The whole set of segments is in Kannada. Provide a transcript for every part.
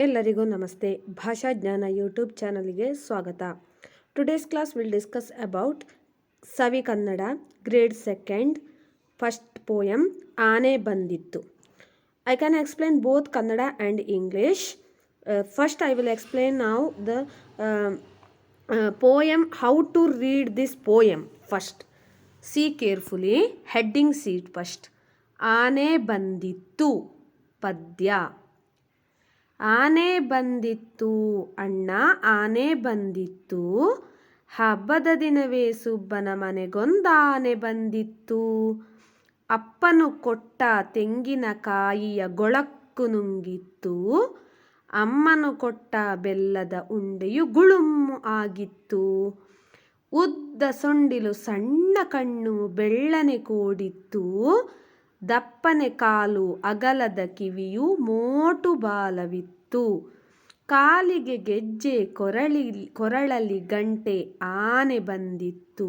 ಎಲ್ಲರಿಗೂ ನಮಸ್ತೆ. ಭಾಷಾ ಜ್ಞಾನ ಯೂಟ್ಯೂಬ್ ಚಾನಲ್ಗೆ ಸ್ವಾಗತ. Today's class will discuss about Savi Kannada grade second first poem ಆನೆ ಬಂದಿತ್ತು. I can explain both Kannada and English. First I will explain now the poem, how to read this poem first. See carefully, heading seat first. ಆನೆ ಬಂದಿತ್ತು ಪದ್ಯ. ಆನೆ ಬಂದಿತ್ತು ಅಣ್ಣ ಆನೆ ಬಂದಿತ್ತು, ಹಬ್ಬದ ದಿನವೇ ಸುಬ್ಬನ ಮನೆಗೊಂದಾನೆ ಬಂದಿತ್ತು. ಅಪ್ಪನು ಕೊಟ್ಟ ತೆಂಗಿನಕಾಯಿಯ ಗೊಳಕ್ಕು ನುಂಗಿತ್ತು, ಅಮ್ಮನು ಕೊಟ್ಟ ಬೆಲ್ಲದ ಉಂಡೆಯು ಗುಳುಮ್ಮು ಆಗಿತ್ತು. ಉದ್ದ ಸೊಂಡಿಲು ಸಣ್ಣ ಕಣ್ಣು ಬೆಳ್ಳನೆ ಕೂಡಿತ್ತು, ದಪ್ಪನೆ ಕಾಲು ಅಗಲದ ಕಿವಿಯು ಮೋಟು ಬಾಲವಿತ್ತು. ಕಾಲಿಗೆ ಗೆಜ್ಜೆ ಕೊರಳಲಿ ಗಂಟೆ ಆನೆ ಬಂದಿತ್ತು,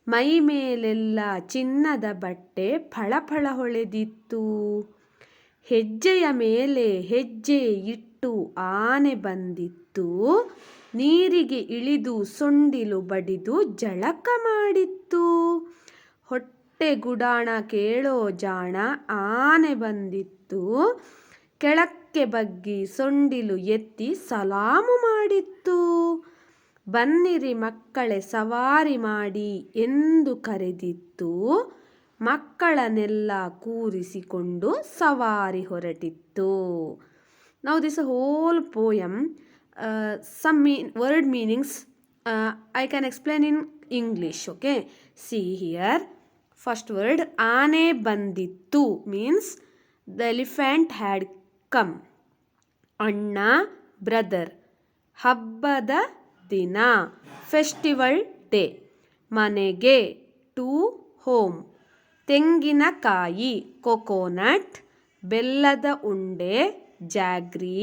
ಮೈ ಮೇಲೆಲ್ಲ ಚಿನ್ನದ ಬಟ್ಟೆ ಫಳಫಳ ಹೊಳೆದಿತ್ತು. ಹೆಜ್ಜೆಯ ಮೇಲೆ ಹೆಜ್ಜೆ ಇಟ್ಟು ಆನೆ ಬಂದಿತ್ತು, ನೀರಿಗೆ ಇಳಿದು ಸೊಂಡಿಲು ಬಡಿದು ಜಳಕ ಮಾಡಿತ್ತು. ಹೊಟ್ಟೆ ಗುಡಾಣ ಕೇಳೋ ಜಾಣ ಆನೆ ಬಂದಿತ್ತು, ಕೆಳಕ್ಕೆ ಬಗ್ಗಿ ಸೊಂಡಿಲು ಎತ್ತಿ ಸಲಾಮು ಮಾಡಿತ್ತು. ಬನ್ನಿರಿ ಮಕ್ಕಳೇ ಸವಾರಿ ಮಾಡಿ ಎಂದು ಕರೆದಿತ್ತು, ಮಕ್ಕಳನ್ನೆಲ್ಲ ಕೂರಿಸಿಕೊಂಡು ಸವಾರಿ ಹೊರಟಿತ್ತು. Now this whole poem, some word meanings I can explain in English. Okay, see here. First word, ಆನೆ ಬಂದಿತ್ತು means the elephant had come. ಅಣ್ಣ brother, ಹಬ್ಬದ ದಿನ ಫೆಸ್ಟಿವಲ್ ಡೇ, ಮನೆಗೆ ಟು ಹೋಮ್, ತೆಂಗಿನಕಾಯಿ ಕೊಕೊನಟ್, ಬೆಲ್ಲದ ಉಂಡೆ ಜಾಗ್ರಿ,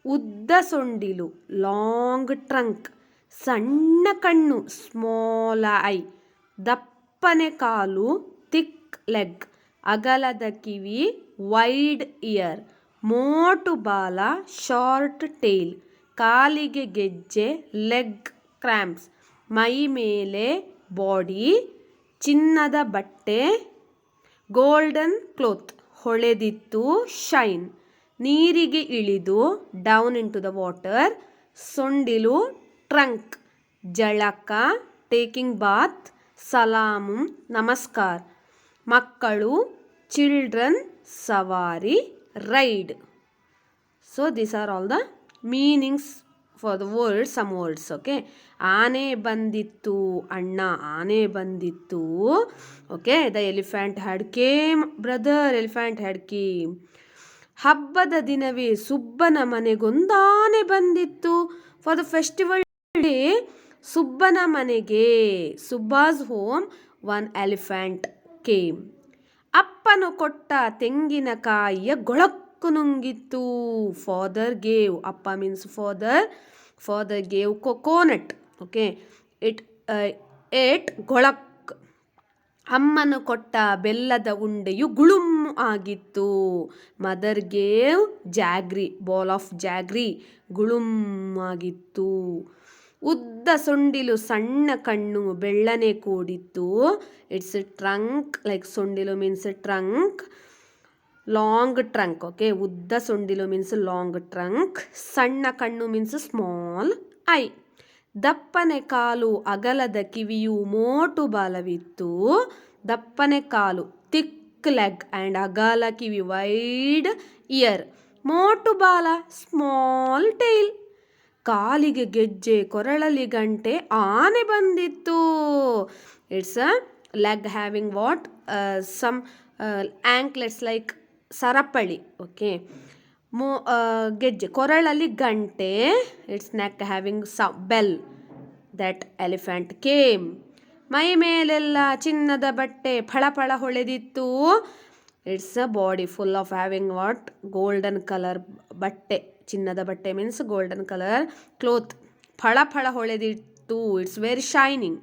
ಉದ್ದ ಸೊಂಡಿಲು ಲಾಂಗ್ ಟ್ರಂಕ್, ಸಣ್ಣ ಕಣ್ಣು ಸ್ಮಾಲ್ ಐ, ದಪ್ಪನೆ ಕಾಲು ಥಿಕ್ ಲೆಗ್, ಅಗಲದ ಕಿವಿ ವೈಡ್ ಇಯರ್, ಮೋಟು ಬಾಲ ಶಾರ್ಟ್ ಟೇಲ್, ಕಾಲಿಗೆ ಗೆಜ್ಜೆ ಲೆಗ್ ಕ್ರ್ಯಾಂಪ್ಸ್, ಮೈ ಮೇಲೆ ಬಾಡಿ ಚಿನ್ನದ ಬಟ್ಟೆ ಗೋಲ್ಡನ್ ಕ್ಲೋತ್ ಹೊಳೆದಿತ್ತು ಶೈನ್, ನೀರಿಗೆ ಇಳಿದು down into the water, ಸೊಂಡಿಲು ಟ್ರಂಕ್ ಜಳಕ ಟೇಕಿಂಗ್ ಬಾತ್, ಸಲಾಮು ನಮಸ್ಕಾರ, ಮಕ್ಕಳು ಚಿಲ್ಡ್ರನ್ ಸವಾರಿ ride. So these are all the meanings for the words, some words. Okay, ಆನೆ ಬಂದಿತ್ತು ಅಣ್ಣ ಆನೆ ಬಂದಿತ್ತು. Okay, the elephant had came, brother elephant had came. ಹಬ್ಬದ ದಿನವೇ ಸುಬ್ಬನ ಮನೆಗೊಂದಾನೆ ಬಂದಿತ್ತು. For the festival day, ಸುಬ್ಬನ ಮನೆಗೆ, Subba's home, one elephant came. ಅಪ್ಪನು ಕೊಟ್ಟ ತೆಂಗಿನಕಾಯಿಯ ಗೊಳಕ್ಕು ನುಂಗಿತ್ತು. ಫಾದರ್ ಗೇವ್, ಅಪ್ಪ means father gave coconut. Okay, it ate ಗೊಳಕ್. ಅಮ್ಮನು ಕೊಟ್ಟ ಬೆಲ್ಲದ ಉಂಡೆಯು ಗುಳುಮ್ಮು ಆಗಿತ್ತು. Mother gave jaggery, ball of jaggery, ಗುಳುಮ್ಮಾಗಿತ್ತು. ಉದ್ದ ಸೊಂಡಿಲು ಸಣ್ಣ ಕಣ್ಣು ಬೆಳ್ಳನೆ ಕೂಡಿತ್ತು. ಇಟ್ಸ್ ಟ್ರಂಕ್, ಲೈಕ್ ಸೊಂಡಿಲು means trunk, long trunk. Okay, ಉದ್ದ ಸೊಂಡಿಲು ಮೀನ್ಸ್ ಲಾಂಗ್ ಟ್ರಂಕ್, ಸಣ್ಣ ಕಣ್ಣು ಮೀನ್ಸ್ ಸ್ಮಾಲ್ ಐ, ದಪ್ಪನೆ ಕಾಲು ಅಗಲದ ಕಿವಿಯು ಮೋಟು ಬಾಲವಿತ್ತು. ದಪ್ಪನೆ ಕಾಲು ಥಿಕ್ ಲೆಗ್ ಆ್ಯಂಡ್ ಅಗಲ ಕಿವಿ ವೈಡ್ ಇಯರ್, ಮೋಟು ಬಾಲ ಸ್ಮಾಲ್ ಟೈಲ್, ಕಾಲಿಗೆ ಗೆಜ್ಜೆ ಕೊರಳಲಿ ಗಂಟೆ ಆನೆ ಬಂದಿತ್ತು. It's a leg having what some anklets like ಸರಪಳಿ. ಓಕೆ, ಗೆಜ್ಜೆ ಕೊರಳಲ್ಲಿ ಗಂಟೆ, it's neck having bell, that elephant came. ಮೈ ಮೇಲೆಲ್ಲ ಚಿನ್ನದ ಬಟ್ಟೆ ಫಳಫಳ ಹೊಳೆದಿತ್ತು. It's a body full of having what golden colour ಬಟ್ಟೆ, ಚಿನ್ನದ ಬಟ್ಟೆ ಮೀನ್ಸ್ ಗೋಲ್ಡನ್ ಕಲರ್ ಕ್ಲೋತ್, ಫಳಫಳ ಹೊಳೆದಿತ್ತು. ಇಟ್ಸ್ ವೆರಿ ಶೈನಿಂಗ್,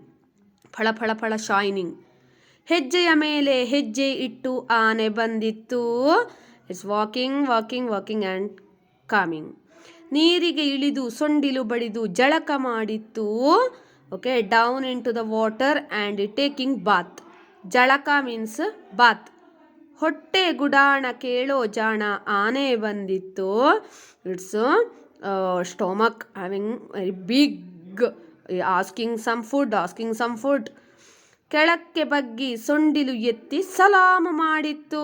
ಫಳ ಫಳ ಫಳ ಶೈನಿಂಗ್. ಹೆಜ್ಜೆಯ ಮೇಲೆ ಹೆಜ್ಜೆ ಇಟ್ಟು ಆನೆ ಬಂದಿತ್ತು. It's walking walking walking and coming. ನೀರಿಗೆ ಇಳಿದು ಸೊಂಡಿಲು ಬಡಿದು ಜಳಕ ಮಾಡಿತ್ತು. Okay, down into the water and taking bath. ಜಳಕ ಮೀನ್ಸ್ ಬಾತ್. ಹೊಟ್ಟೆ ಗುಡಾಣ ಕೇಳೋ ಜಾಣ ಆನೆ ಬಂದಿತ್ತು. It's stomach having very big, asking some food. ಕೆಳಕ್ಕೆ ಬಗ್ಗಿ ಸೊಂಡಿಲು ಎತ್ತಿ ಸಲಾಮ ಮಾಡಿತ್ತು.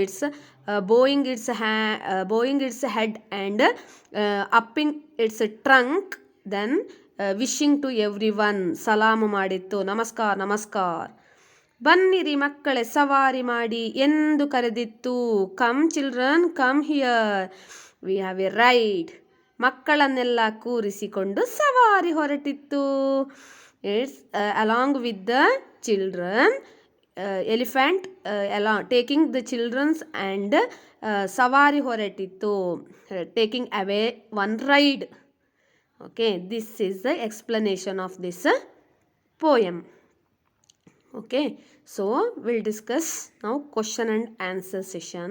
It's bowing its head and upping its trunk, then wishing to everyone. ಸಲಾಮ ಮಾಡಿತ್ತು, ನಮಸ್ಕಾರ. ಬನ್ನಿರಿ ಮಕ್ಕಳೇ ಸವಾರಿ ಮಾಡಿ ಎಂದು ಕರೆದಿತ್ತು. Come children, come here, we have a ride. ಮಕ್ಕಳನ್ನೆಲ್ಲ ಕೂರಿಸಿಕೊಂಡು ಸವಾರಿ ಹೊರಟಿತ್ತು. It's along with the children, elephant taking the childrens and ಸವಾರಿ ಹೊರಟಿತ್ತು, taking away one ride. Okay, this is the explanation of this poem. Okay, so we'll discuss now question and answer session.